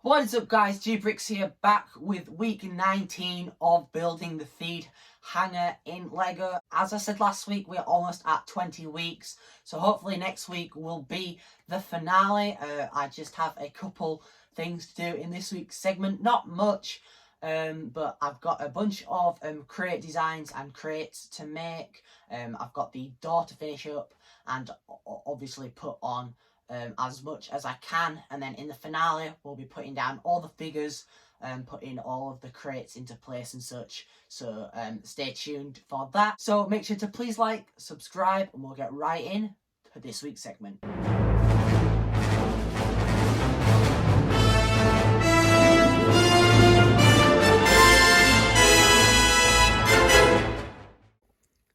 What is up, guys? Brix here, back with week 19 of building the feed hanger in Lego. As I said last week, we're almost at 20 weeks, so hopefully next week will be the finale. I just have a couple things to do in this week's segment, not much, but I've got a bunch of crate designs and crates to make. I've got the door to finish up and obviously put on as much as I can, and then in the finale we'll be putting down all the figures and putting all of the crates into place and such, so stay tuned for that. So make sure to please like, subscribe, and we'll get right in to this week's segment.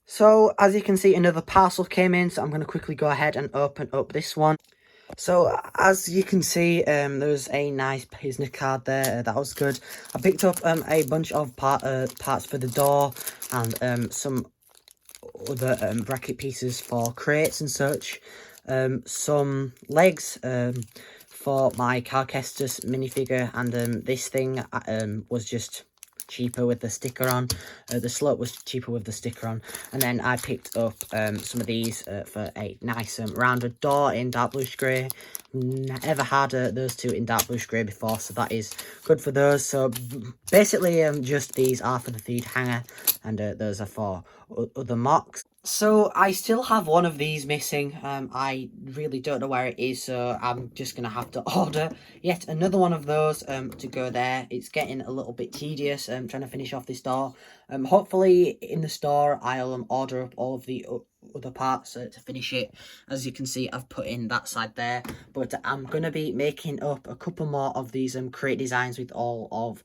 So as you can see, another parcel came in, so I'm going to quickly go ahead and open up this one. So, as you can see, there's a nice business card there. That was good. I picked up a bunch of parts for the door and some other bracket pieces for crates and such. Some legs for my Car Kestis minifigure, and this thing was just cheaper with the sticker on. The slope was cheaper with the sticker on, and then I picked up some of these for a nice rounded door in dark bluish grey. Never had those two in dark bluish grey before, so that is good for those. So basically just these are for the feed hanger, and those are for other mocs. So I still have one of these missing. I really don't know where it is, so I'm just gonna have to order yet another one of those to go there. It's getting a little bit tedious trying to finish off this door. Hopefully in the store I'll order up all of the other parts to finish it. As you can see, I've put in that side there, but I'm gonna be making up a couple more of these crate designs with all of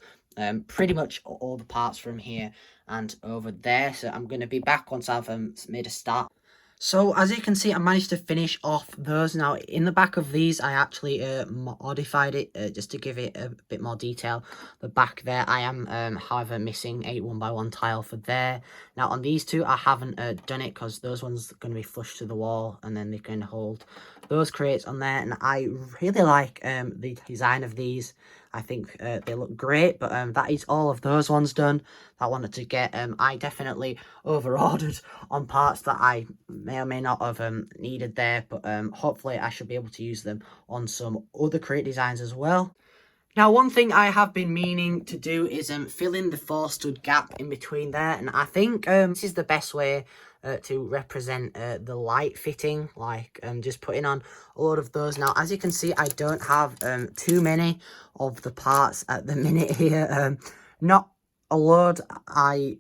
pretty much all the parts from here and over there. So I'm going to be back once I've made a start. So as you can see, I managed to finish off those. Now in the back of these I actually modified it just to give it a bit more detail. The back there I am however missing a 1x1 tile for there. Now on these two I haven't done it because those ones are going to be flush to the wall, and then they can hold those crates on there. And I really like the design of these. I think they look great, but that is all of those ones done that I wanted to get. I definitely over-ordered on parts that I may or may not have needed there, but hopefully I should be able to use them on some other crate designs as well. Now, one thing I have been meaning to do is fill in the 4 stud gap in between there, and I think this is the best way to represent the light fitting, like just putting on a lot of those. Now, as you can see, I don't have too many of the parts at the minute here. Not a load. I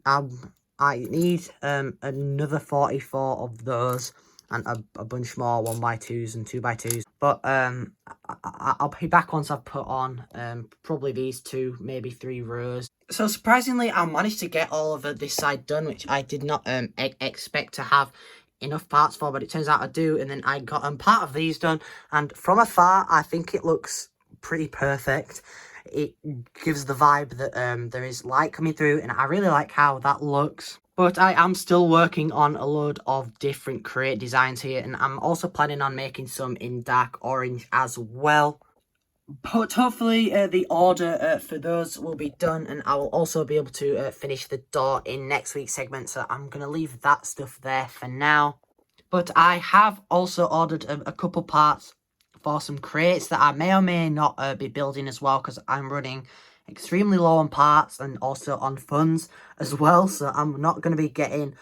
need another 44 of those, and a bunch more 1x2s and 2x2s. But I'll be back once I've put on probably these 2, maybe 3 rows. So surprisingly, I managed to get all of this side done, which I did not expect to have enough parts for, but it turns out I do. And then I got part of these done, and from afar I think it looks pretty perfect. It gives the vibe that there is light coming through, and I really like how that looks. But I am still working on a load of different crate designs here, and I'm also planning on making some in dark orange as well. But hopefully the order for those will be done, and I will also be able to finish the door in next week's segment, so I'm going to leave that stuff there for now. But I have also ordered a couple parts for some crates that I may or may not be building as well, because I'm running extremely low on parts and also on funds as well, so I'm not going to be getting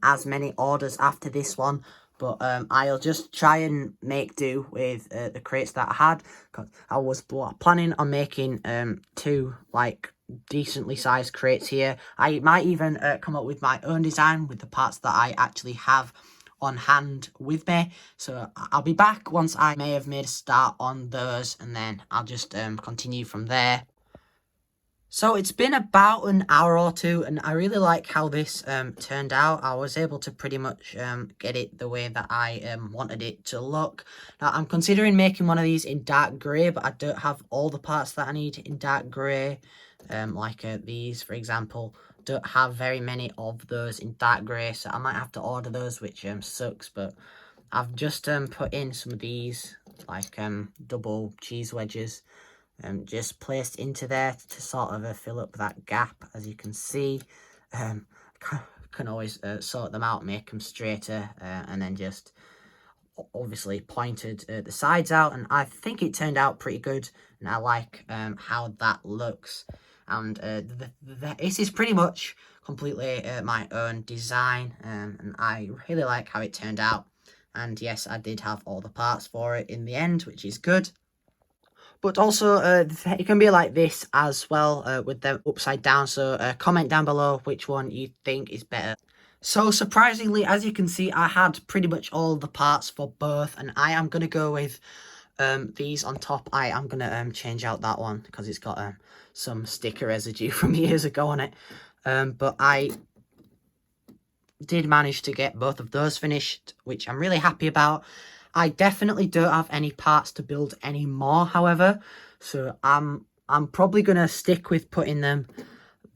as many orders after this one. But I'll just try and make do with the crates that I had, because I was planning on making 2 like decently sized crates here. I might even come up with my own design with the parts that I actually have on hand with me. So I'll be back once I may have made a start on those, and then I'll just continue from there. So it's been about an hour or two, and I really like how this turned out. I was able to pretty much get it the way that I wanted it to look. Now, I'm considering making one of these in dark grey, but I don't have all the parts that I need in dark grey. Like these, for example, don't have very many of those in dark grey, so I might have to order those, which sucks. But I've just put in some of these, like double cheese wedges. just placed into there to sort of fill up that gap. As you can see, can always sort them out, make them straighter, and then just obviously pointed the sides out, and I think it turned out pretty good, and I like how that looks. And this is pretty much completely my own design, and I really like how it turned out. And yes, I did have all the parts for it in the end, which is good. But also, it can be like this as well, with them upside down. So comment down below which one you think is better. So surprisingly, as you can see, I had pretty much all the parts for both, and I am going to go with these on top. I am going to change out that one because it's got some sticker residue from years ago on it. But I did manage to get both of those finished, which I'm really happy about. I definitely don't have any parts to build any more, however, so I'm probably going to stick with putting them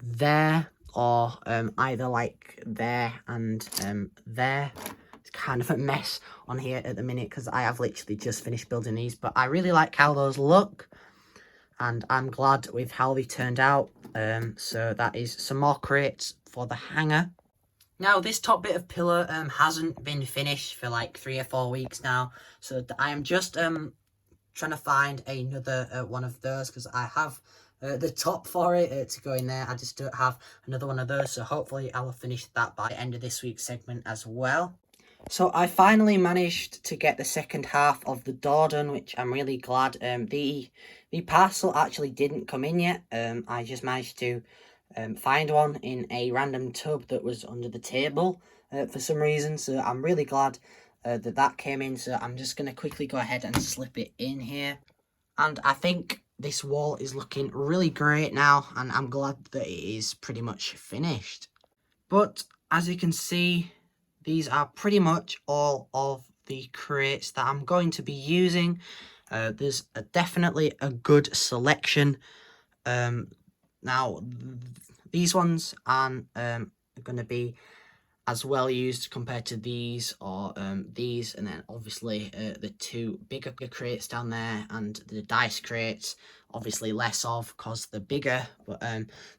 there, or either like there and there. It's kind of a mess on here at the minute because I have literally just finished building these, but I really like how those look, and I'm glad with how they turned out. So that is some more crates for the hanger. Now, this top bit of pillar hasn't been finished for like 3 or 4 weeks now, so I am just trying to find another one of those, because I have the top for it to go in there. I just don't have another one of those, so hopefully I'll finish that by the end of this week's segment as well. So I finally managed to get the second half of the door done, which I'm really glad. The parcel actually didn't come in yet. I just managed to find one in a random tub that was under the table for some reason, so I'm really glad that came in. So I'm just going to quickly go ahead and slip it in here, and I think this wall is looking really great now, and I'm glad that it is pretty much finished. But as you can see, these are pretty much all of the crates that I'm going to be using. There's definitely a good selection. Now, these ones aren't going to be as well used compared to these or these, and then obviously the two bigger crates down there, and the dice crates obviously less of because they're bigger. But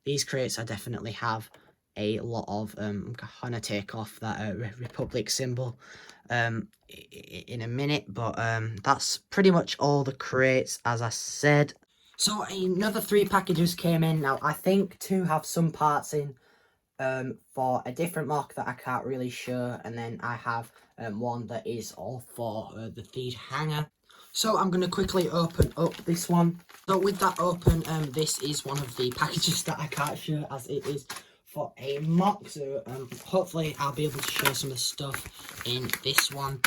these crates I definitely have a lot of. I'm gonna take off that Republic symbol in a minute, but that's pretty much all the crates, as I said. So another 3 packages came in. Now I think 2 have some parts in for a different mock that I can't really show, and then I have one that is all for the feed hanger. So I'm going to quickly open up this one. So with that open, this is one of the packages that I can't show, as it is for a mock. So hopefully I'll be able to show some of the stuff in this one.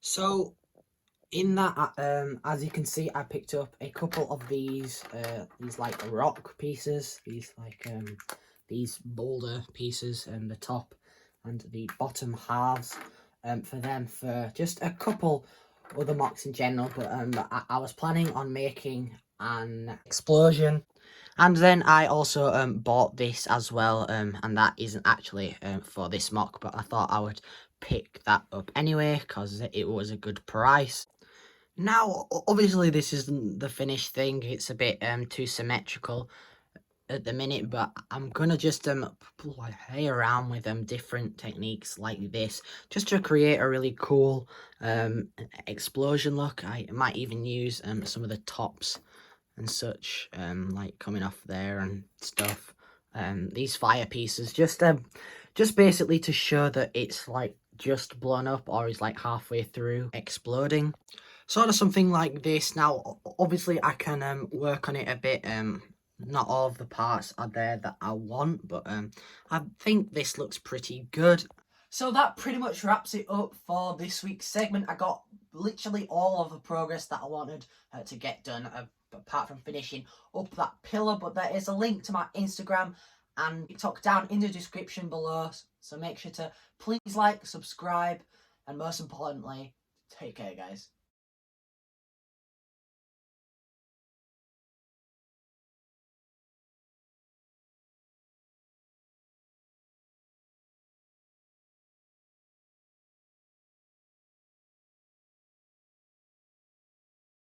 So in that, as you can see, I picked up a couple of these like rock pieces, these boulder pieces, and the top and the bottom halves for them, for just a couple other mocks in general. But I was planning on making an explosion, and then I also bought this as well, and that isn't actually for this mock, but I thought I would pick that up anyway because it was a good price. Now, obviously, this isn't the finished thing. It's a bit too symmetrical at the minute, but I'm gonna just play around with different techniques like this, just to create a really cool explosion look. I might even use some of the tops and such, like coming off there and stuff. These fire pieces, just basically to show that it's like just blown up, or is like halfway through exploding. Sort of something like this. Now, obviously, I can work on it a bit. Not all of the parts are there that I want, but I think this looks pretty good. So that pretty much wraps it up for this week's segment. I got literally all of the progress that I wanted to get done, apart from finishing up that pillar. But there is a link to my Instagram and TikTok down in the description below. So make sure to please like, subscribe, and most importantly, take care, guys.